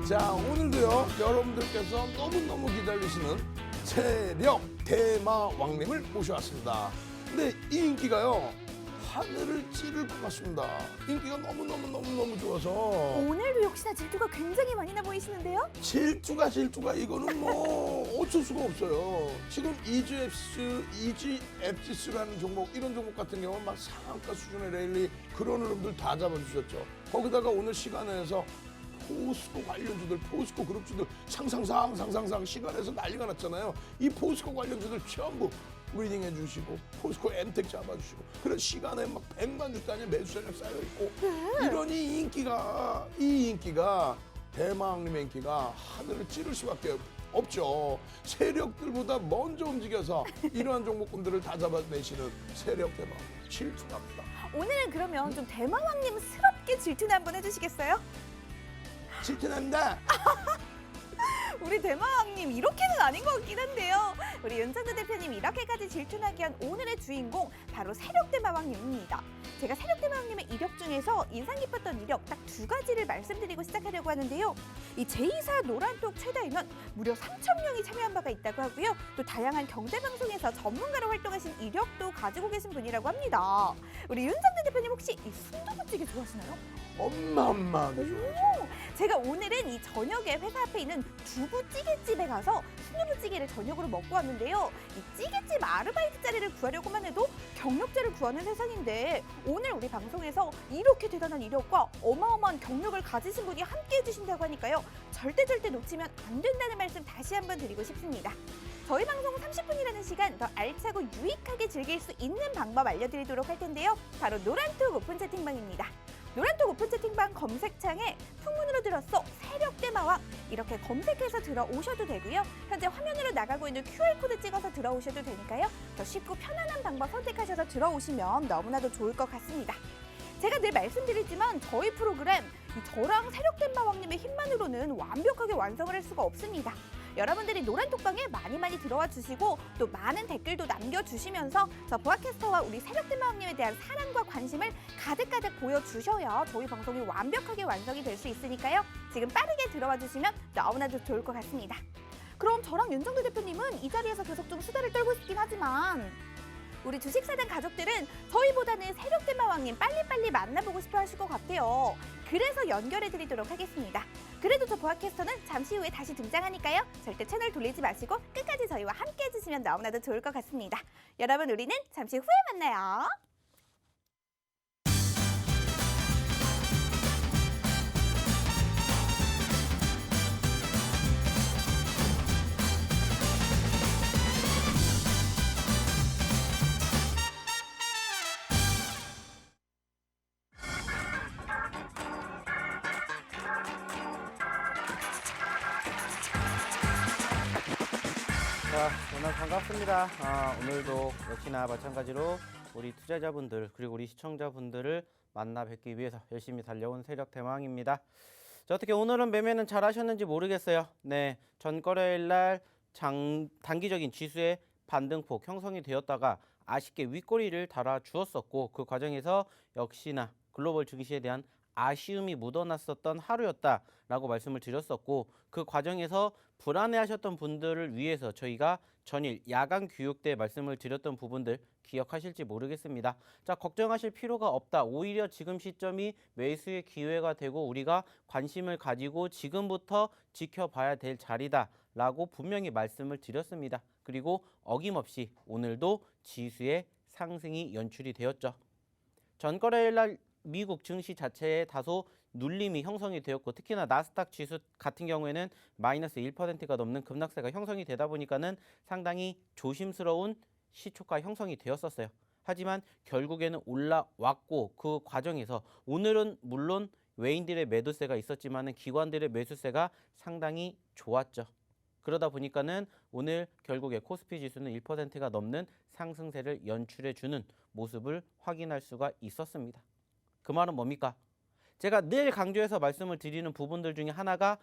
자, 오늘도요, 여러분들께서 너무너무 기다리시는 세력 대마왕님을 모셔왔습니다. 근데 이 인기가요, 하늘을 찌를 것 같습니다. 인기가 너무너무 좋아서. 오늘도 역시나 질투가 굉장히 많이 나 보이시는데요? 질투가 이거는 뭐 어쩔 수가 없어요. 지금 EGFGS라는 종목, 이런 종목 같은 경우는 막 상한가 수준의 랠리, 그런 흐름들 다 잡아주셨죠. 거기다가 오늘 시간에서 포스코 관련주들, 포스코 그룹주들 상상 시간에서 난리가 났잖아요. 이 포스코 관련주들 전부 리딩해 주시고, 포스코 엔텍 잡아주시고, 그런 시간에 막 100만 주 단위 매수 세력 쌓여있고, 이런 이 인기가 대마왕님의 인기가 하늘을 찌를 수밖에 없죠. 세력들보다 먼저 움직여서 이러한 종목군들을 다 잡아내시는 세력 대마왕 질투납니다. 오늘은 그러면 좀 대마왕님스럽게 질투나 한번 해주시겠어요? 질투난다. 우리 대마왕님 이렇게는 아닌 것 같긴 한데요. 우리 윤창도 대표님 이렇게까지 질투나게 한 오늘의 주인공 바로 세력대마왕님입니다. 제가 세력대마왕님의 이력 중에서 인상 깊었던 이력 딱 2가지를 말씀드리고 시작하려고 하는데요. 이 제2사 노란톡 최다 인원 무려 3,000명이 참여한 바가 있다고 하고요. 또 다양한 경제방송에서 전문가로 활동하신 이력도 가지고 계신 분이라고 합니다. 우리 윤창도 대표님 혹시 이 순두부찌개 좋아하시나요? 엄마하게 좋아하죠. 제가 오늘은 이 저녁에 회사 앞에 있는 두부찌개집에 가서 순두부찌개를 저녁으로 먹고 왔는데요. 이 찌개집 아르바이트 자리를 구하려고만 해도 경력자를 구하는 세상인데, 오늘 우리 방송에서 이렇게 대단한 이력과 어마어마한 경력을 가지신 분이 함께 해주신다고 하니까요. 절대 놓치면 안 된다는 말씀 다시 한번 드리고 싶습니다. 저희 방송 30분이라는 시간 더 알차고 유익하게 즐길 수 있는 방법 알려드리도록 할 텐데요. 바로 노란톡 오픈 채팅방입니다. 노란톡 오픈 채팅방 검색창에 풍문으로 들었어 세력대마왕 이렇게 검색해서 들어오셔도 되고요. 현재 화면으로 나가고 있는 QR코드 찍어서 들어오셔도 되니까요. 더 쉽고 편안한 방법 선택하셔서 들어오시면 너무나도 좋을 것 같습니다. 제가 늘 말씀드리지만 저희 프로그램 저랑 세력대마왕님의 힘만으로는 완벽하게 완성을 할 수가 없습니다. 여러분들이 노란톡방에 많이 들어와 주시고 또 많은 댓글도 남겨주시면서 저 보아캐스터와 우리 세력대마왕님에 대한 사랑과 관심을 가득 보여주셔야 저희 방송이 완벽하게 완성이 될 수 있으니까요. 지금 빠르게 들어와 주시면 너무나도 좋을 것 같습니다. 그럼 저랑 윤정도 대표님은 이 자리에서 계속 좀 수다를 떨고 싶긴 하지만 우리 주식사장 가족들은 저희보다는 세력대마왕님 빨리 만나보고 싶어 하실 것 같아요. 그래서 연결해드리도록 하겠습니다. 그래도 저 보아캐스터는 잠시 후에 다시 등장하니까요. 절대 채널 돌리지 마시고 끝까지 저희와 함께 해주시면 너무나도 좋을 것 같습니다. 여러분, 우리는 잠시 후에 만나요. 자, 오늘 반갑습니다. 오늘도 역시나 마찬가지로 우리 투자자분들 그리고 우리 시청자분들을 만나 뵙기 위해서 열심히 달려온 세력 대마왕입니다. 자, 어떻게 오늘은 매매는 잘 하셨는지 모르겠어요. 네, 전거래일 날 단기적인 지수의 반등폭 형성이 되었다가 아쉽게 윗꼬리를 달아 주었었고, 그 과정에서 역시나 글로벌 증시에 대한 아쉬움이 묻어났었던 하루였다라고 말씀을 드렸었고, 그 과정에서 불안해하셨던 분들을 위해서 저희가 전일 야간 교육 때 말씀을 드렸던 부분들 기억하실지 모르겠습니다. 자, 걱정하실 필요가 없다. 오히려 지금 시점이 매수의 기회가 되고 우리가 관심을 가지고 지금부터 지켜봐야 될 자리다라고 분명히 말씀을 드렸습니다. 그리고 어김없이 오늘도 지수의 상승이 연출이 되었죠. 전거래일 날 미국 증시 자체에 다소 눌림이 형성이 되었고, 특히나 나스닥 지수 같은 경우에는 마이너스 1%가 넘는 급락세가 형성이 되다 보니까는 상당히 조심스러운 시초가 형성이 되었었어요. 하지만 결국에는 올라왔고, 그 과정에서 오늘은 물론 외인들의 매도세가 있었지만은 기관들의 매수세가 상당히 좋았죠. 그러다 보니까는 오늘 결국에 코스피 지수는 1%가 넘는 상승세를 연출해주는 모습을 확인할 수가 있었습니다. 그 말은 뭡니까? 제가 늘 강조해서 말씀을 드리는 부분들 중에 하나가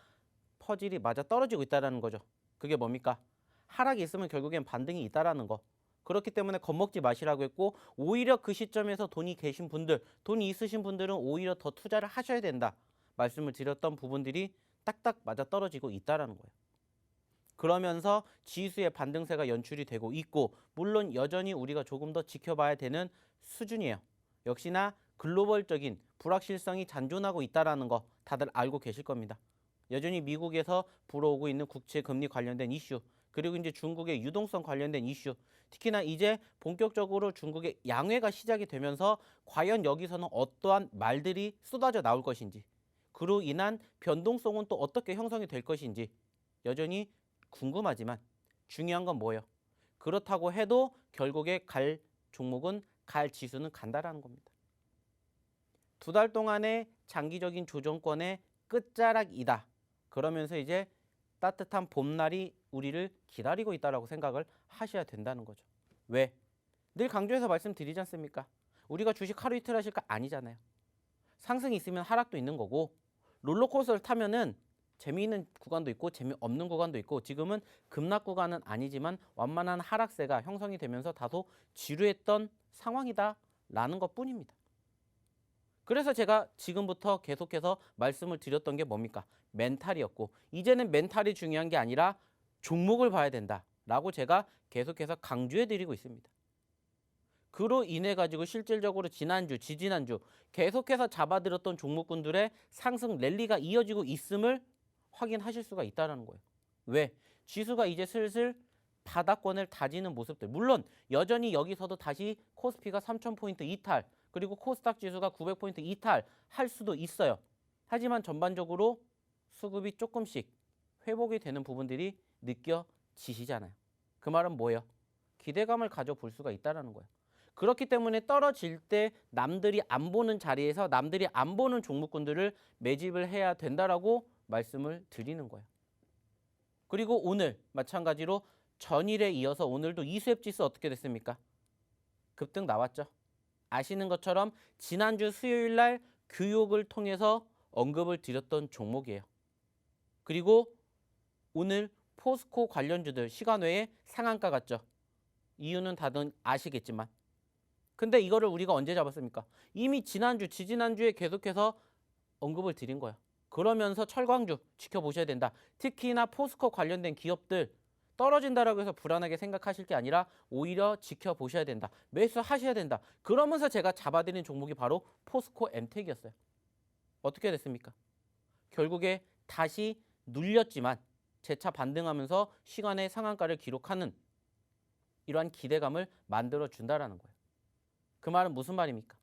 퍼즐이 맞아 떨어지고 있다는 거죠. 그게 뭡니까? 하락이 있으면 결국엔 반등이 있다라는 거. 그렇기 때문에 겁먹지 마시라고 했고, 오히려 그 시점에서 돈이 계신 분들, 돈이 있으신 분들은 오히려 더 투자를 하셔야 된다 말씀을 드렸던 부분들이 딱딱 맞아 떨어지고 있다라는 거예요. 그러면서 지수의 반등세가 연출이 되고 있고 물론 여전히 우리가 조금 더 지켜봐야 되는 수준이에요. 역시나 글로벌적인 불확실성이 잔존하고 있다는 거 다들 알고 계실 겁니다. 여전히 미국에서 불어오고 있는 국채 금리 관련된 이슈, 그리고 이제 중국의 유동성 관련된 이슈, 특히나 이제 본격적으로 중국의 양회가 시작이 되면서 과연 여기서는 어떠한 말들이 쏟아져 나올 것인지, 그로 인한 변동성은 또 어떻게 형성이 될 것인지 여전히 궁금하지만 중요한 건 뭐예요? 그렇다고 해도 결국에 갈 종목은 갈 지수는 간다라는 겁니다. 2달 동안의 장기적인 조정권의 끝자락이다. 그러면서 이제 따뜻한 봄날이 우리를 기다리고 있다라고 생각을 하셔야 된다는 거죠. 왜? 늘 강조해서 말씀드리지 않습니까? 우리가 주식 하루 이틀 하실 거 아니잖아요. 상승이 있으면 하락도 있는 거고 롤러코스터를 타면은 재미있는 구간도 있고 재미없는 구간도 있고 지금은 급락 구간은 아니지만 완만한 하락세가 형성이 되면서 다소 지루했던 상황이다라는 것뿐입니다. 그래서 제가 지금부터 계속해서 말씀을 드렸던 게 뭡니까? 멘탈이었고 이제는 멘탈이 중요한 게 아니라 종목을 봐야 된다라고 제가 계속해서 강조해 드리고 있습니다. 그로 인해 가지고 실질적으로 지난주, 지지난주 계속해서 잡아들었던 종목군들의 상승 랠리가 이어지고 있음을 확인하실 수가 있다는 거예요. 왜? 지수가 이제 슬슬 바닥권을 다지는 모습들. 물론 여전히 여기서도 다시 코스피가 3,000포인트 이탈, 그리고 코스닥 지수가 900포인트 이탈 할 수도 있어요. 하지만 전반적으로 수급이 조금씩 회복이 되는 부분들이 느껴지시잖아요. 그 말은 뭐예요? 기대감을 가져볼 수가 있다는 거예요. 그렇기 때문에 떨어질 때 남들이 안 보는 자리에서 남들이 안 보는 종목군들을 매집을 해야 된다라고 말씀을 드리는 거예요. 그리고 오늘 마찬가지로 전일에 이어서 오늘도 이수앱 지수 어떻게 됐습니까? 급등 나왔죠. 아시는 것처럼 지난주 수요일 날 교육을 통해서 언급을 드렸던 종목이에요. 그리고 오늘 포스코 관련주들 시간 외에 상한가 갔죠. 이유는 다들 아시겠지만. 근데 이거를 우리가 언제 잡았습니까? 이미 지난주, 지지난주에 계속해서 언급을 드린 거예요. 그러면서 철광주 지켜보셔야 된다. 특히나 포스코 관련된 기업들 떨어진다라고 해서 불안하게 생각하실 게 아니라 오히려 지켜보셔야 된다. 매수하셔야 된다. 그러면서 제가 잡아드린 종목이 바로 포스코 엠텍이었어요. 어떻게 됐습니까? 결국에 다시 눌렸지만 재차 반등하면서 시간의 상한가를 기록하는 이러한 기대감을 만들어준다라는 거예요. 그 말은 무슨 말입니까?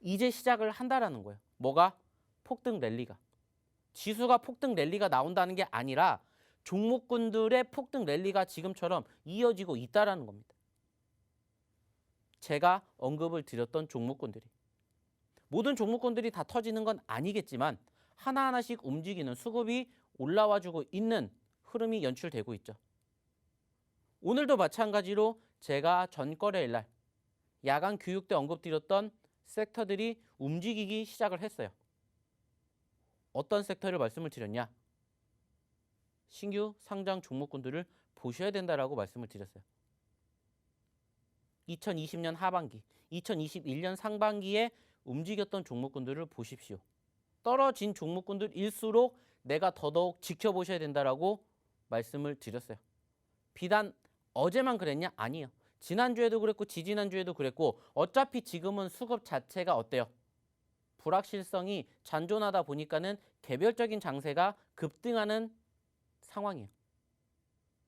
이제 시작을 한다라는 거예요. 뭐가? 폭등 랠리가. 지수가 폭등 랠리가 나온다는 게 아니라 종목군들의 폭등 랠리가 지금처럼 이어지고 있다라는 겁니다. 제가 언급을 드렸던 종목군들이 모든 종목군들이 다 터지는 건 아니겠지만 하나하나씩 움직이는 수급이 올라와주고 있는 흐름이 연출되고 있죠. 오늘도 마찬가지로 제가 전거래일 날 야간 교육 때 언급드렸던 섹터들이 움직이기 시작을 했어요. 어떤 섹터를 말씀을 드렸냐? 신규 상장 종목군들을 보셔야 된다라고 말씀을 드렸어요. 2020년 하반기, 2021년 상반기에 움직였던 종목군들을 보십시오. 떨어진 종목군들일수록 내가 더더욱 지켜보셔야 된다라고 말씀을 드렸어요. 비단 어제만 그랬냐? 아니에요. 지난주에도 그랬고 지지난주에도 그랬고 어차피 지금은 수급 자체가 어때요? 불확실성이 잔존하다 보니까는 개별적인 장세가 급등하는 상황이에요.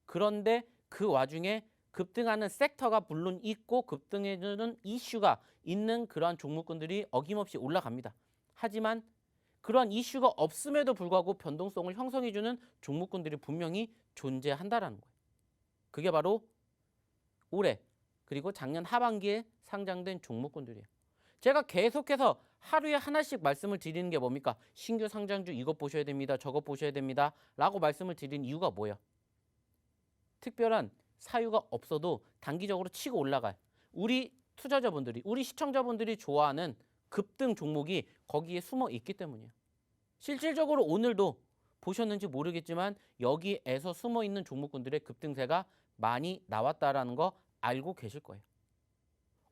그런데 그 와중에 급등하는 섹터가 물론 있고 급등해주는 이슈가 있는 그러한 종목군들이 어김없이 올라갑니다. 하지만 그러한 이슈가 없음에도 불구하고 변동성을 형성해주는 종목군들이 분명히 존재한다라는 거예요. 그게 바로 올해 그리고 작년 하반기에 상장된 종목군들이에요. 제가 계속해서 하루에 하나씩 말씀을 드리는 게 뭡니까? 신규 상장주 이것 보셔야 됩니다. 저것 보셔야 됩니다. 라고 말씀을 드리는 이유가 뭐예요? 특별한 사유가 없어도 단기적으로 치고 올라갈 우리 투자자분들이, 우리 시청자분들이 좋아하는 급등 종목이 거기에 숨어 있기 때문이에요. 실질적으로 오늘도 보셨는지 모르겠지만 여기에서 숨어 있는 종목군들의 급등세가 많이 나왔다라는 거 알고 계실 거예요.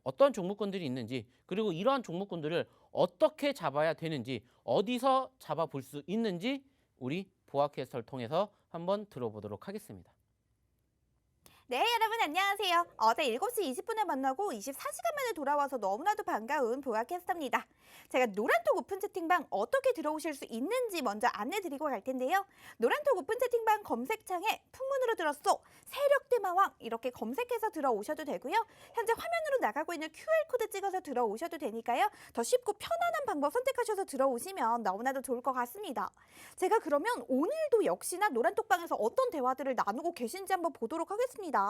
어떤 종목군들이 있는지, 그리고 이러한 종목군들을 어떻게 잡아야 되는지, 어디서 잡아볼 수 있는지 우리 보아캐스터를 통해서 한번 들어보도록 하겠습니다. 네, 여러분 안녕하세요. 어제 7시 20분에 만나고 24시간 만에 돌아와서 너무나도 반가운 보아캐스터입니다. 제가 노란톡 오픈 채팅방 어떻게 들어오실 수 있는지 먼저 안내드리고 갈 텐데요. 노란톡 오픈 채팅방 검색창에 풍문으로 들었소, 세력대마왕 이렇게 검색해서 들어오셔도 되고요. 현재 화면으로 나가고 있는 QR코드 찍어서 들어오셔도 되니까요. 더 쉽고 편안한 방법 선택하셔서 들어오시면 너무나도 좋을 것 같습니다. 제가 그러면 오늘도 역시나 노란톡방에서 어떤 대화들을 나누고 계신지 한번 보도록 하겠습니다.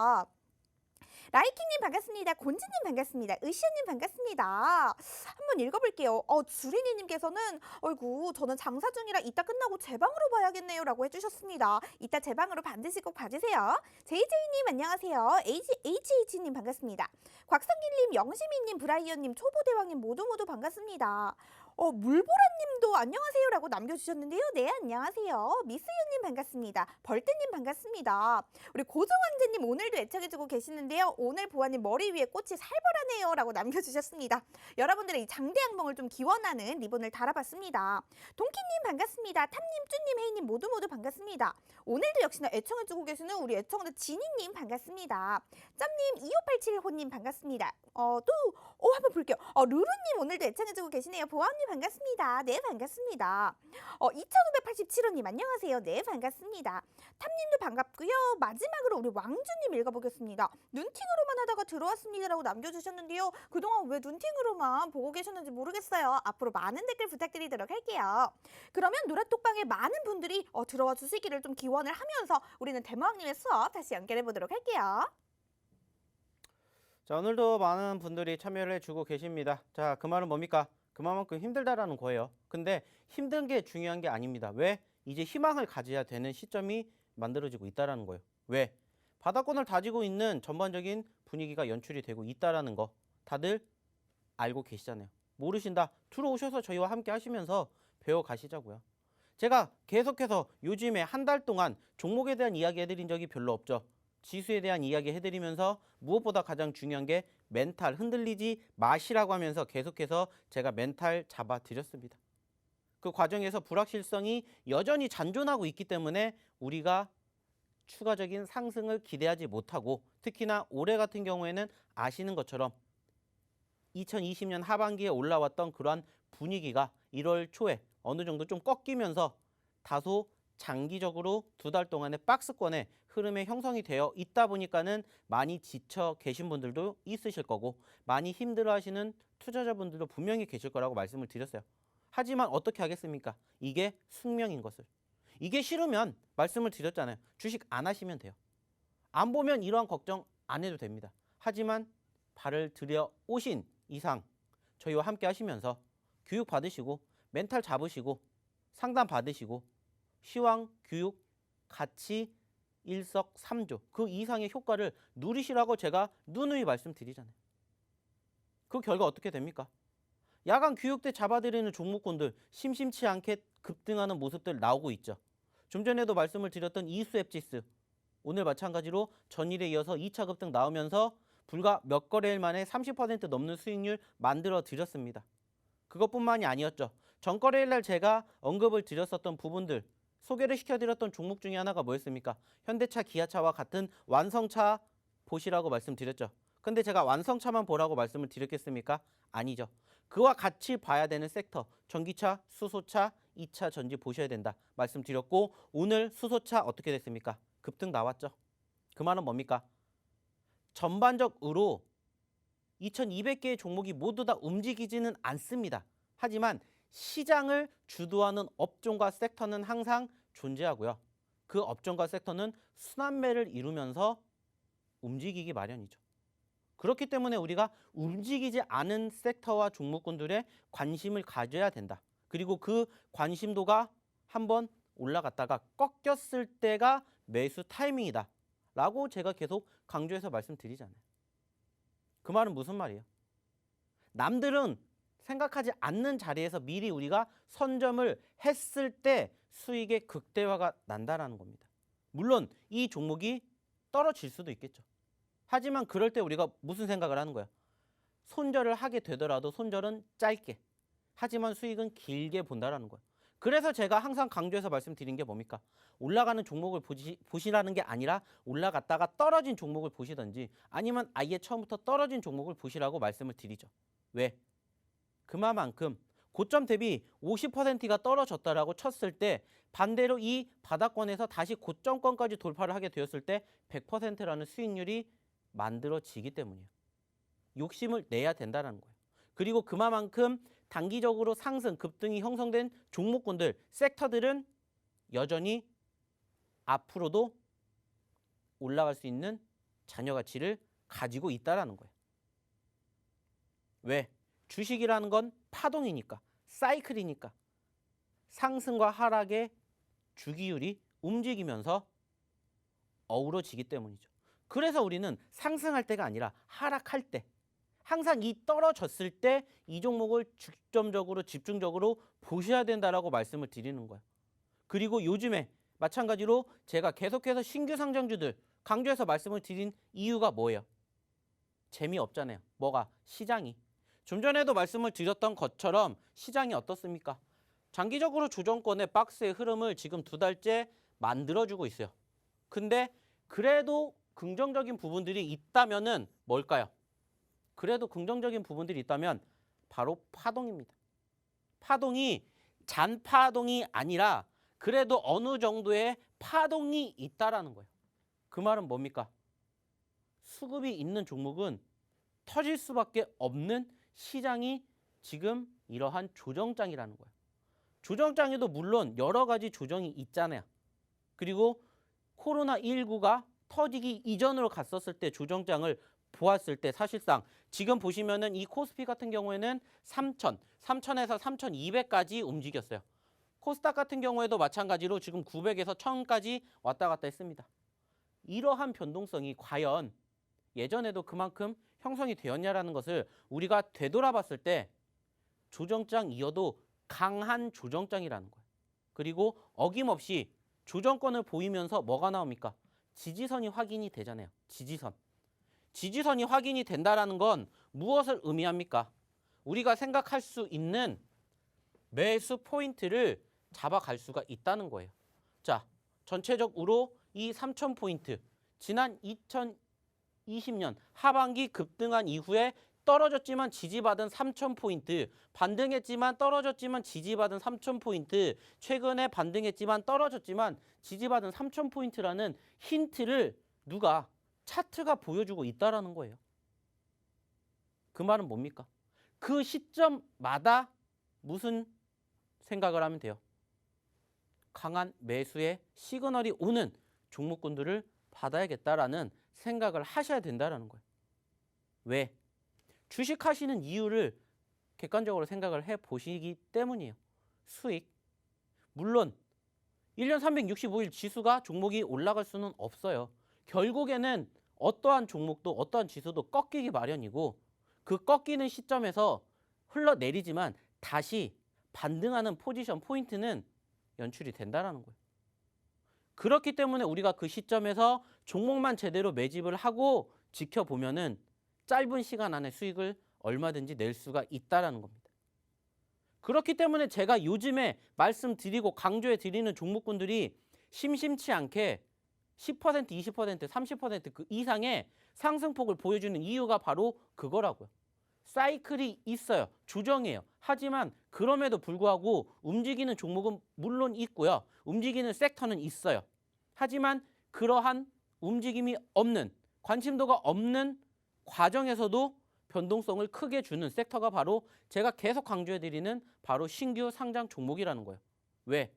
라이킹님 반갑습니다. 곤지님 반갑습니다. 으시언님 반갑습니다. 한번 읽어볼게요. 주린이님께서는 어이구 저는 장사 중이라 이따 끝나고 제 방으로 봐야겠네요 라고 해주셨습니다. 이따 제 방으로 반드시 꼭 봐주세요. JJ님 안녕하세요. HH님 반갑습니다. 곽성길님, 영시미님, 브라이언님, 초보대왕님 모두 반갑습니다. 물보라님도 안녕하세요 라고 남겨주셨는데요. 네, 안녕하세요. 미스유님 반갑습니다. 벌떼님 반갑습니다. 우리 고정왕제님 오늘도 애청해주고 계시는데요. 오늘 보아님 머리 위에 꽃이 살벌하네요 라고 남겨주셨습니다. 여러분들의 이 장대양봉을 좀 기원하는 리본을 달아봤습니다. 동키님 반갑습니다. 탐님, 쭈님, 헤이님 모두 반갑습니다. 오늘도 역시나 애청해주고 계시는 우리 애청자 지니님 반갑습니다. 점님, 2587호님 반갑습니다. 한번 볼게요. 루루님 오늘도 애청해주고 계시네요. 보아님 반갑습니다. 네, 반갑습니다. 2587호님 안녕하세요. 네, 반갑습니다. 탐님도 반갑고요. 마지막으로 우리 왕주님 읽어보겠습니다. 눈팅으로만 하다가 들어왔습니다라고 남겨주셨는데요. 그동안 왜 눈팅으로만 보고 계셨는지 모르겠어요. 앞으로 많은 댓글 부탁드리도록 할게요. 그러면 노란톡방에 많은 분들이 들어와 주시기를 좀 기원을 하면서 우리는 대마왕님의 수업 다시 연결해 보도록 할게요. 자, 오늘도 많은 분들이 참여를 해주고 계십니다. 자, 그 말은 뭡니까? 그만큼 힘들다라는 거예요. 근데 힘든 게 중요한 게 아닙니다. 왜? 이제 희망을 가져야 되는 시점이 만들어지고 있다라는 거예요. 왜? 바다권을 다지고 있는 전반적인 분위기가 연출이 되고 있다라는 거 다들 알고 계시잖아요. 모르신다? 들어오셔서 저희와 함께 하시면서 배워가시자고요. 제가 계속해서 요즘에 한 달 동안 종목에 대한 이야기 해드린 적이 별로 없죠. 지수에 대한 이야기 해드리면서 무엇보다 가장 중요한 게 멘탈 흔들리지 마시라고 하면서 계속해서 제가 멘탈 잡아드렸습니다. 그 과정에서 불확실성이 여전히 잔존하고 있기 때문에 우리가 추가적인 상승을 기대하지 못하고 특히나 올해 같은 경우에는 아시는 것처럼 2020년 하반기에 올라왔던 그러한 분위기가 1월 초에 어느 정도 좀 꺾이면서 다소 장기적으로 2달 동안의 박스권의 흐름에 형성이 되어 있다 보니까는 많이 지쳐 계신 분들도 있으실 거고 많이 힘들어하시는 투자자분들도 분명히 계실 거라고 말씀을 드렸어요. 하지만 어떻게 하겠습니까? 이게 숙명인 것을. 이게 싫으면 말씀을 드렸잖아요. 주식 안 하시면 돼요. 안 보면 이러한 걱정 안 해도 됩니다. 하지만 발을 들여 오신 이상 저희와 함께 하시면서 교육 받으시고 멘탈 잡으시고 상담 받으시고 시황, 교육, 같이 일석삼조 그 이상의 효과를 누리시라고 제가 누누이 말씀드리잖아요. 그 결과 어떻게 됩니까? 야간 교육 때 잡아드리는 종목군들 심심치 않게 급등하는 모습들 나오고 있죠. 좀 전에도 말씀을 드렸던 이수앱지스 오늘 마찬가지로 전일에 이어서 2차 급등 나오면서 불과 몇 거래일 만에 30% 넘는 수익률 만들어 드렸습니다. 그것뿐만이 아니었죠. 전거래일 날 제가 언급을 드렸었던 부분들 소개를 시켜드렸던 종목 중에 하나가 뭐였습니까? 현대차, 기아차와 같은 완성차 보시라고 말씀드렸죠. 근데 제가 완성차만 보라고 말씀을 드렸겠습니까? 아니죠. 그와 같이 봐야 되는 섹터, 전기차, 수소차, 2차 전지 보셔야 된다 말씀드렸고 오늘 수소차 어떻게 됐습니까? 급등 나왔죠. 그 말은 뭡니까? 전반적으로 2200개의 종목이 모두 다 움직이지는 않습니다. 하지만 시장을 주도하는 업종과 섹터는 항상 존재하고요. 그 업종과 섹터는 순환매를 이루면서 움직이기 마련이죠. 그렇기 때문에 우리가 움직이지 않은 섹터와 종목군들에 관심을 가져야 된다. 그리고 그 관심도가 한번 올라갔다가 꺾였을 때가 매수 타이밍이다. 라고 제가 계속 강조해서 말씀드리잖아요. 그 말은 무슨 말이에요? 남들은 생각하지 않는 자리에서 미리 우리가 선점을 했을 때 수익의 극대화가 난다라는 겁니다. 물론 이 종목이 떨어질 수도 있겠죠. 하지만 그럴 때 우리가 무슨 생각을 하는 거야? 손절을 하게 되더라도 손절은 짧게, 하지만 수익은 길게 본다라는 거야. 그래서 제가 항상 강조해서 말씀드린 게 뭡니까? 올라가는 종목을 보시라는 게 아니라 올라갔다가 떨어진 종목을 보시든지 아니면 아예 처음부터 떨어진 종목을 보시라고 말씀을 드리죠. 왜? 그만큼 고점 대비 50%가 떨어졌다라고 쳤을 때 반대로 이 바닥권에서 다시 고점권까지 돌파를 하게 되었을 때 100%라는 수익률이 만들어지기 때문이에요. 욕심을 내야 된다는 거예요. 그리고 그만큼 단기적으로 상승, 급등이 형성된 종목군들, 섹터들은 여전히 앞으로도 올라갈 수 있는 잔여 가치를 가지고 있다는 거예요. 왜? 주식이라는 건 파동이니까, 사이클이니까 상승과 하락의 주기율이 움직이면서 어우러지기 때문이죠. 그래서 우리는 상승할 때가 아니라 하락할 때, 항상 이 떨어졌을 때 이 종목을 중점적으로 집중적으로 보셔야 된다라고 말씀을 드리는 거예요. 그리고 요즘에 마찬가지로 제가 계속해서 신규 상장주들 강조해서 말씀을 드린 이유가 뭐예요? 재미없잖아요. 뭐가? 시장이. 좀 전에도 말씀을 드렸던 것처럼 시장이 어떻습니까? 장기적으로 조정권의 박스의 흐름을 지금 2달째 만들어주고 있어요. 근데 그래도 긍정적인 부분들이 있다면은 뭘까요? 그래도 긍정적인 부분들이 있다면 바로 파동입니다. 파동이 잔파동이 아니라 그래도 어느 정도의 파동이 있다라는 거예요. 그 말은 뭡니까? 수급이 있는 종목은 터질 수밖에 없는 시장이 지금 이러한 조정장이라는 거예요. 조정장에도 물론 여러 가지 조정이 있잖아요. 그리고 코로나19가 터지기 이전으로 갔었을 때 조정장을 보았을 때 사실상 지금 보시면은 이 코스피 같은 경우에는 3,000에서 3,200까지 움직였어요. 코스닥 같은 경우에도 마찬가지로 지금 900에서 1000까지 왔다 갔다 했습니다. 이러한 변동성이 과연 예전에도 그만큼 형성이 되었냐라는 것을 우리가 되돌아봤을 때 조정장이어도 강한 조정장이라는 거예요. 그리고 어김없이 조정권을 보이면서 뭐가 나옵니까? 지지선이 확인이 되잖아요. 지지선. 지지선이 확인이 된다라는 건 무엇을 의미합니까? 우리가 생각할 수 있는 매수 포인트를 잡아갈 수가 있다는 거예요. 자, 전체적으로 이 3,000포인트, 지난 2020년 하반기 급등한 이후에 떨어졌지만 지지받은 3,000포인트, 반등했지만 떨어졌지만 지지받은 3,000포인트, 최근에 반등했지만 떨어졌지만 지지받은 3,000포인트라는 힌트를 누가 차트가 보여주고 있다라는 거예요. 그 말은 뭡니까? 그 시점마다 무슨 생각을 하면 돼요? 강한 매수의 시그널이 오는 종목군들을 받아야겠다라는 생각을 하셔야 된다라는 거예요. 왜? 주식하시는 이유를 객관적으로 생각을 해보시기 때문이에요. 수익. 물론 1년 365일 지수가 종목이 올라갈 수는 없어요. 결국에는 어떠한 종목도 어떠한 지수도 꺾이기 마련이고 그 꺾이는 시점에서 흘러내리지만 다시 반등하는 포지션 포인트는 연출이 된다는 거예요. 그렇기 때문에 우리가 그 시점에서 종목만 제대로 매집을 하고 지켜보면은 짧은 시간 안에 수익을 얼마든지 낼 수가 있다는 겁니다. 그렇기 때문에 제가 요즘에 말씀드리고 강조해 드리는 종목군들이 심심치 않게 10%, 20%, 30% 그 이상의 상승폭을 보여주는 이유가 바로 그거라고요. 사이클이 있어요. 조정이에요. 하지만 그럼에도 불구하고 움직이는 종목은 물론 있고요. 움직이는 섹터는 있어요. 하지만 그러한 움직임이 없는, 관심도가 없는 과정에서도 변동성을 크게 주는 섹터가 바로 제가 계속 강조해드리는 바로 신규 상장 종목이라는 거예요. 왜?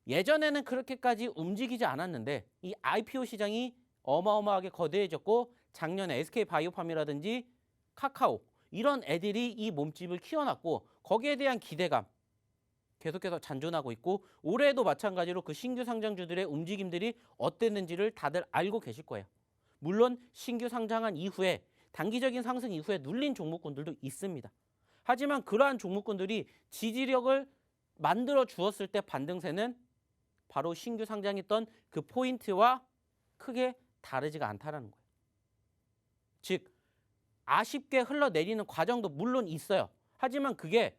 예전에는 그렇게까지 움직이지 않았는데 이 IPO 시장이 어마어마하게 거대해졌고 작년에 SK바이오팜이라든지 카카오 이런 애들이 이 몸집을 키워놨고 거기에 대한 기대감 계속해서 잔존하고 있고 올해도 마찬가지로 그 신규 상장주들의 움직임들이 어땠는지를 다들 알고 계실 거예요. 물론 신규 상장한 이후에 단기적인 상승 이후에 눌린 종목군들도 있습니다. 하지만 그러한 종목군들이 지지력을 만들어 주었을 때 반등세는 바로 신규 상장했던 그 포인트와 크게 다르지가 않다는 거예요. 즉 아쉽게 흘러내리는 과정도 물론 있어요. 하지만 그게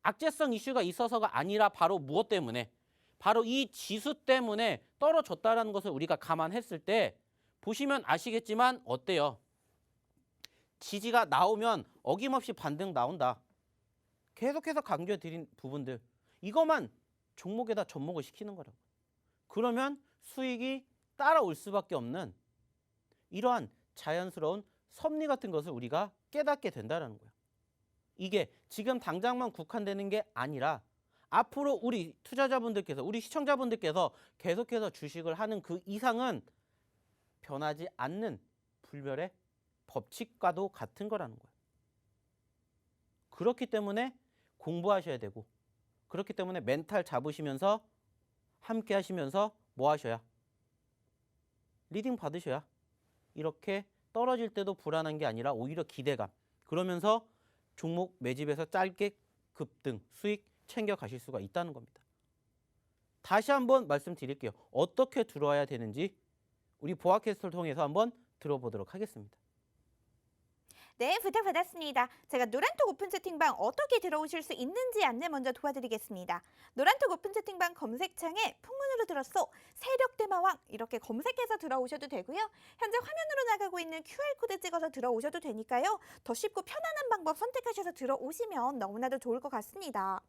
악재성 이슈가 있어서가 아니라 바로 무엇 때문에? 바로 이 지수 때문에 떨어졌다라는 것을 우리가 감안했을 때 보시면 아시겠지만 어때요? 지지가 나오면 어김없이 반등 나온다. 계속해서 강조해드린 부분들. 이것만 종목에다 접목을 시키는 거라고. 그러면 수익이 따라올 수밖에 없는 이러한 자연스러운 섭리 같은 것을 우리가 깨닫게 된다는 거예요. 이게 지금 당장만 국한되는 게 아니라 앞으로 우리 투자자분들께서, 우리 시청자분들께서 계속해서 주식을 하는 그 이상은 변하지 않는 불멸의 법칙과도 같은 거라는 거예요. 그렇기 때문에 공부하셔야 되고, 그렇기 때문에 멘탈 잡으시면서 함께 하시면서 뭐 하셔야? 리딩 받으셔야 이렇게 떨어질 때도 불안한 게 아니라 오히려 기대감. 그러면서 종목 매집에서 짧게 급등, 수익 챙겨가실 수가 있다는 겁니다. 다시 한번 말씀드릴게요. 어떻게 들어와야 되는지 우리 보아캐스트를 통해서 한번 들어보도록 하겠습니다. 네, 부탁받았습니다. 제가 노란톡 오픈 채팅방 어떻게 들어오실 수 있는지 안내 먼저 도와드리겠습니다. 노란톡 오픈 채팅방 검색창에 풍문으로 들었어 세력대마왕 이렇게 검색해서 들어오셔도 되고요. 현재 화면으로 나가고 있는 QR코드 찍어서 들어오셔도 되니까요. 더 쉽고 편안한 방법 선택하셔서 들어오시면 너무나도 좋을 것 같습니다.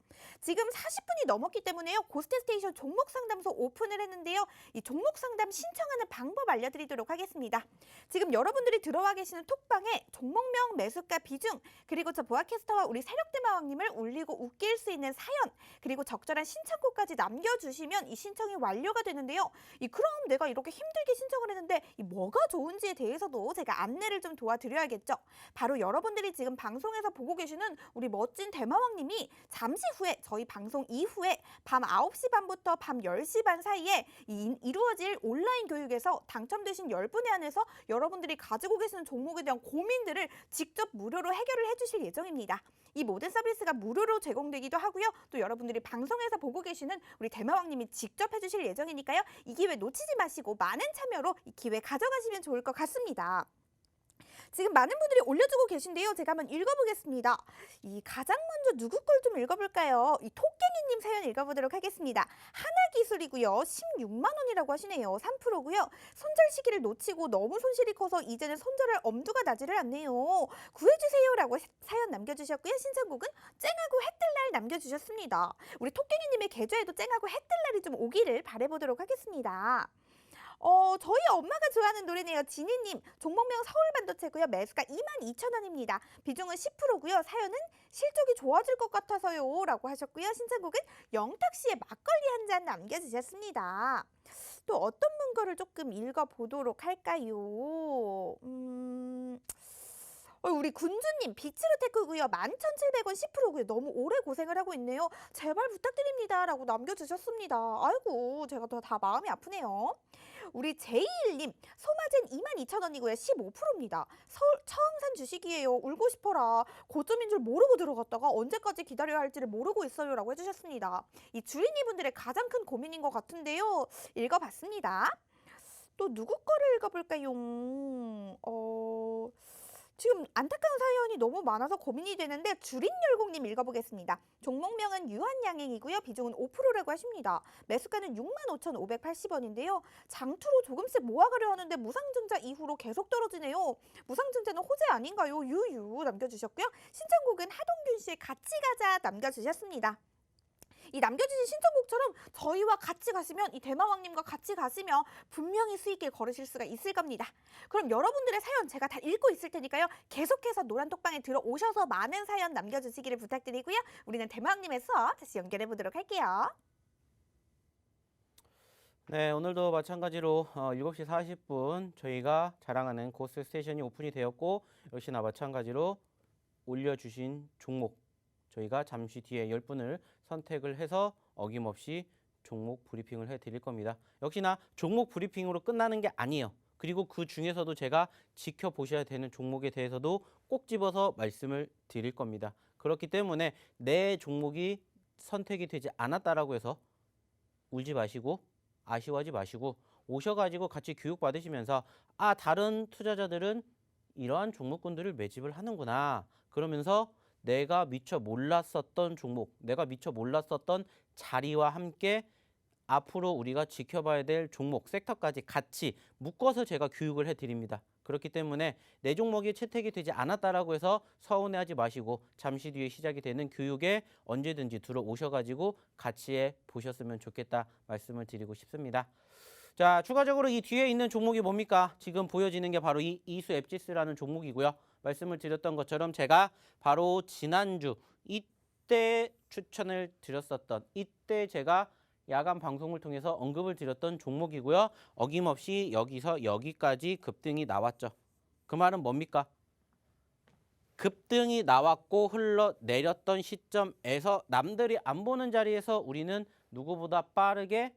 지금 40분이 넘었기 때문에요. 고스트스테이션 종목 상담소 오픈을 했는데요. 이 종목 상담 신청하는 방법 알려드리도록 하겠습니다. 지금 여러분들이 들어와 계시는 톡방에 종목명, 매수가 비중, 그리고 저 보아캐스터와 우리 세력대마왕님을 울리고 웃길 수 있는 사연, 그리고 적절한 신청곡까지 남겨주시면 이 신청이 완료가 되는데요. 그럼 내가 이렇게 힘들게 신청을 했는데 뭐가 좋은지에 대해서도 제가 안내를 좀 도와드려야겠죠. 바로 여러분들이 지금 방송에서 보고 계시는 우리 멋진 대마왕님이 잠시 후에 저희 방송 이후에 밤 9시 반부터 밤 10시 반 사이에 이루어질 온라인 교육에서 당첨되신 10분에 한해서 여러분들이 가지고 계시는 종목에 대한 고민들을 직접 무료로 해결을 해주실 예정입니다. 이 모든 서비스가 무료로 제공되기도 하고요. 또 여러분들이 방송에서 보고 계시는 우리 대마왕님이 직접 해주실 예정이니까요. 이 기회 놓치지 마시고 많은 참여로 이 기회 가져가시면 좋을 것 같습니다. 지금 많은 분들이 올려주고 계신데요. 제가 한번 읽어보겠습니다. 가장 먼저 누구 걸 좀 읽어볼까요? 토깽이님 사연 읽어보도록 하겠습니다. 하나기술이고요. 16만 원이라고 하시네요. 3%고요. 손절 시기를 놓치고 너무 손실이 커서 이제는 손절할 엄두가 나지를 않네요. 구해주세요라고 사연 남겨주셨고요. 신청곡은 쨍하고 해뜰날 남겨주셨습니다. 우리 토깽이님의 계좌에도 쨍하고 해뜰날이 좀 오기를 바라보도록 하겠습니다. 저희 엄마가 좋아하는 노래네요. 지니님, 종목명 서울반도체고요. 매수가 22,000원입니다. 비중은 10%고요. 사연은 실적이 좋아질 것 같아서요. 라고 하셨고요. 신청곡은 영탁씨의 막걸리 한 잔 남겨주셨습니다. 또 어떤 문거를 조금 읽어보도록 할까요? 우리 군주님 비츠루테크고요. 11,700원 10%고요. 너무 오래 고생을 하고 있네요. 제발 부탁드립니다. 라고 남겨주셨습니다. 아이고 제가 다 마음이 아프네요. 우리 제이일님 소마젠 22,000원이고요. 15%입니다. 서울 처음 산 주식이에요. 울고 싶어라. 고점인 줄 모르고 들어갔다가 언제까지 기다려야 할지를 모르고 있어요. 라고 해주셨습니다. 이 주린이 분들의 가장 큰 고민인 것 같은데요. 읽어봤습니다. 또 누구 거를 읽어볼까요? 지금 안타까운 사연이 너무 많아서 고민이 되는데 주린열공님 읽어보겠습니다. 종목명은 유한양행이고요. 비중은 5%라고 하십니다. 매수가는 65,580원인데요. 장투로 조금씩 모아가려 하는데 무상증자 이후로 계속 떨어지네요. 무상증자는 호재 아닌가요? 유유 남겨주셨고요. 신청곡은 하동균 씨의 같이 가자 남겨주셨습니다. 이 남겨주신 신청곡처럼 저희와 같이 가시면 이 대마왕님과 같이 가시면 분명히 수익을 걸으실 수가 있을 겁니다. 그럼 여러분들의 사연 제가 다 읽고 있을 테니까요. 계속해서 노란톡방에 들어오셔서 많은 사연 남겨주시기를 부탁드리고요. 우리는 대마왕님에서 다시 연결해 보도록 할게요. 네, 오늘도 마찬가지로 7시 40분 저희가 자랑하는 고스 스테이션이 오픈이 되었고 역시나 마찬가지로 올려주신 종목 저희가 잠시 뒤에 10분을 선택을 해서 어김없이 종목 브리핑을 해드릴 겁니다. 역시나 종목 브리핑으로 끝나는 게 아니에요. 그리고 그 중에서도 제가 지켜보셔야 되는 종목에 대해서도 꼭 집어서 말씀을 드릴 겁니다. 그렇기 때문에 내 종목이 선택이 되지 않았다라고 해서 울지 마시고 아쉬워하지 마시고 오셔가지고 같이 교육받으시면서 다른 투자자들은 이러한 종목군들을 매집을 하는구나. 그러면서 내가 미처 몰랐었던 종목, 내가 미처 몰랐었던 자리와 함께 앞으로 우리가 지켜봐야 될 종목, 섹터까지 같이 묶어서 제가 교육을 해드립니다. 그렇기 때문에 내 종목이 채택이 되지 않았다라고 해서 서운해하지 마시고 잠시 뒤에 시작이 되는 교육에 언제든지 들어오셔가지고 같이 해보셨으면 좋겠다 말씀을 드리고 싶습니다. 자, 추가적으로 이 뒤에 있는 종목이 뭡니까? 지금 보여지는 게 바로 이 이수 앱지스라는 종목이고요. 말씀을 드렸던 것처럼 제가 바로 지난주 이때 추천을 드렸었던, 이때 제가 야간 방송을 통해서 언급을 드렸던 종목이고요. 어김없이 여기서 여기까지 급등이 나왔죠. 그 말은 뭡니까? 급등이 나왔고 흘러내렸던 시점에서 남들이 안 보는 자리에서 우리는 누구보다 빠르게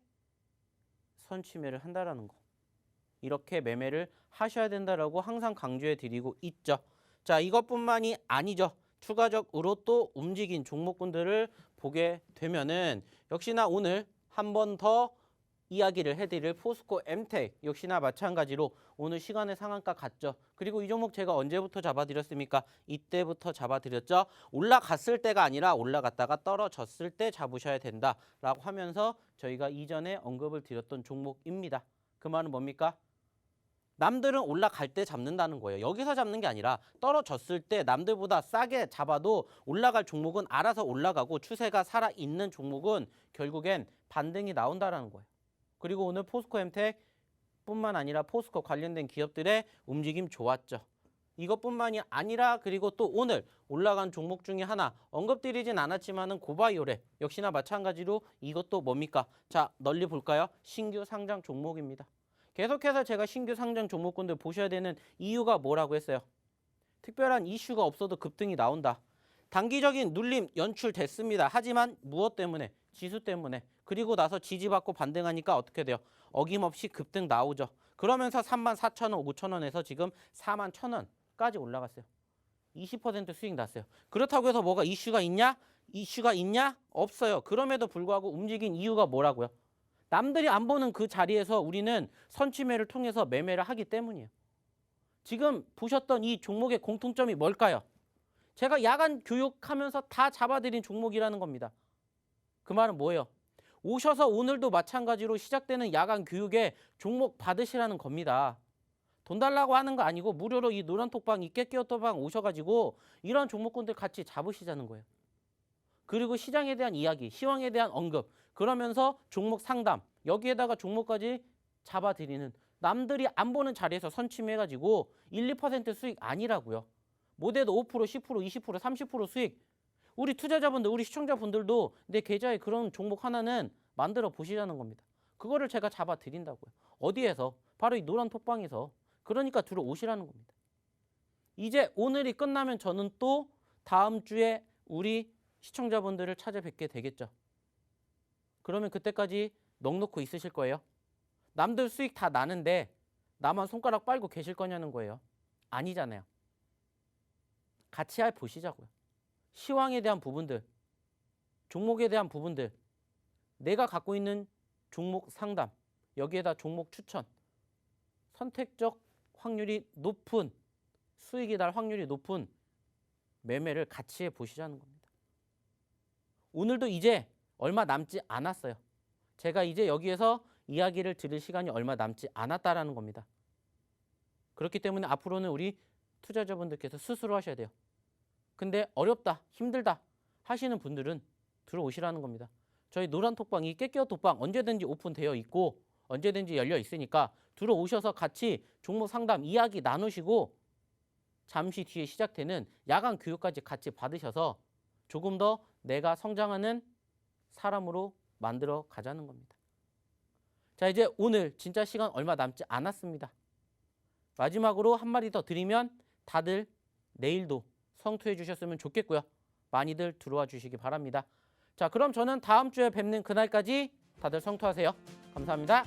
선취매를 한다라는 거. 이렇게 매매를 하셔야 된다라고 항상 강조해 드리고 있죠. 자, 이것뿐만이 아니죠. 추가적으로 또 움직인 종목군들을 보게 되면은 역시나 오늘 한 번 더 이야기를 해드릴 포스코 엠텍 역시나 마찬가지로 오늘 시간의 상한가 갔죠. 그리고 이 종목 제가 언제부터 잡아드렸습니까? 이때부터 잡아드렸죠. 올라갔을 때가 아니라 올라갔다가 떨어졌을 때 잡으셔야 된다라고 하면서 저희가 이전에 언급을 드렸던 종목입니다. 그 말은 뭡니까? 남들은 올라갈 때 잡는다는 거예요. 여기서 잡는 게 아니라 떨어졌을 때 남들보다 싸게 잡아도 올라갈 종목은 알아서 올라가고 추세가 살아있는 종목은 결국엔 반등이 나온다는 거예요. 그리고 오늘 포스코 엠텍 뿐만 아니라 포스코 관련된 기업들의 움직임 좋았죠. 이것뿐만이 아니라 그리고 또 오늘 올라간 종목 중에 하나 언급드리진 않았지만은 고바이오랩 역시나 마찬가지로 이것도 뭡니까? 자, 널리 볼까요? 신규 상장 종목입니다. 계속해서 제가 신규 상장 종목군들 보셔야 되는 이유가 뭐라고 했어요? 특별한 이슈가 없어도 급등이 나온다. 단기적인 눌림 연출됐습니다. 하지만 무엇 때문에? 지수 때문에. 그리고 나서 지지받고 반등하니까 어떻게 돼요? 어김없이 급등 나오죠. 그러면서 34,000원, 5,000원에서 지금 41,000원까지 올라갔어요. 20% 수익 났어요. 그렇다고 해서 뭐가 이슈가 있냐? 이슈가 있냐? 없어요. 그럼에도 불구하고 움직인 이유가 뭐라고요? 남들이 안 보는 그 자리에서 우리는 선취매를 통해서 매매를 하기 때문이에요. 지금 보셨던 이 종목의 공통점이 뭘까요? 제가 야간 교육하면서 다 잡아드린 종목이라는 겁니다. 그 말은 뭐예요? 오셔서 오늘도 마찬가지로 시작되는 야간 교육에 종목 받으시라는 겁니다. 돈 달라고 하는 거 아니고 무료로 이 노란톡방, 이 깨끼오토방 오셔가지고 이런 종목군들 같이 잡으시자는 거예요. 그리고 시장에 대한 이야기, 시황에 대한 언급, 그러면서 종목 상담, 여기에다가 종목까지 잡아드리는 남들이 안 보는 자리에서 선취매해가지고 1, 2% 수익 아니라고요. 못해도 5%, 10%, 20%, 30% 수익. 우리 투자자분들, 우리 시청자분들도 내 계좌에 그런 종목 하나는 만들어 보시자는 겁니다. 그거를 제가 잡아드린다고요. 어디에서? 바로 이 노란 톡방에서. 그러니까 들어오시라는 겁니다. 이제 오늘이 끝나면 저는 또 다음 주에 우리 시청자분들을 찾아뵙게 되겠죠. 그러면 그때까지 넋놓고 있으실 거예요? 남들 수익 다 나는데 나만 손가락 빨고 계실 거냐는 거예요. 아니잖아요. 같이 보시자고요. 시황에 대한 부분들, 종목에 대한 부분들, 내가 갖고 있는 종목 상담, 여기에다 종목 추천, 선택적 확률이 높은, 수익이 날 확률이 높은 매매를 같이 해보시자는 겁니다. 오늘도 이제 얼마 남지 않았어요. 제가 이제 여기에서 이야기를 들을 시간이 얼마 남지 않았다라는 겁니다. 그렇기 때문에 앞으로는 우리 투자자분들께서 스스로 하셔야 돼요. 근데 어렵다, 힘들다 하시는 분들은 들어오시라는 겁니다. 저희 노란톡방, 이 깨끼오톡방 언제든지 오픈되어 있고 언제든지 열려 있으니까 들어오셔서 같이 종목 상담 이야기 나누시고 잠시 뒤에 시작되는 야간 교육까지 같이 받으셔서 조금 더 내가 성장하는 사람으로 만들어 가자는 겁니다. 자, 이제 오늘 진짜 시간 얼마 남지 않았습니다. 마지막으로 한 마디 더 드리면 다들 내일도 성투해 주셨으면 좋겠고요. 많이들 들어와 주시기 바랍니다. 자, 그럼 저는 다음 주에 뵙는 그날까지 다들 성투하세요. 감사합니다.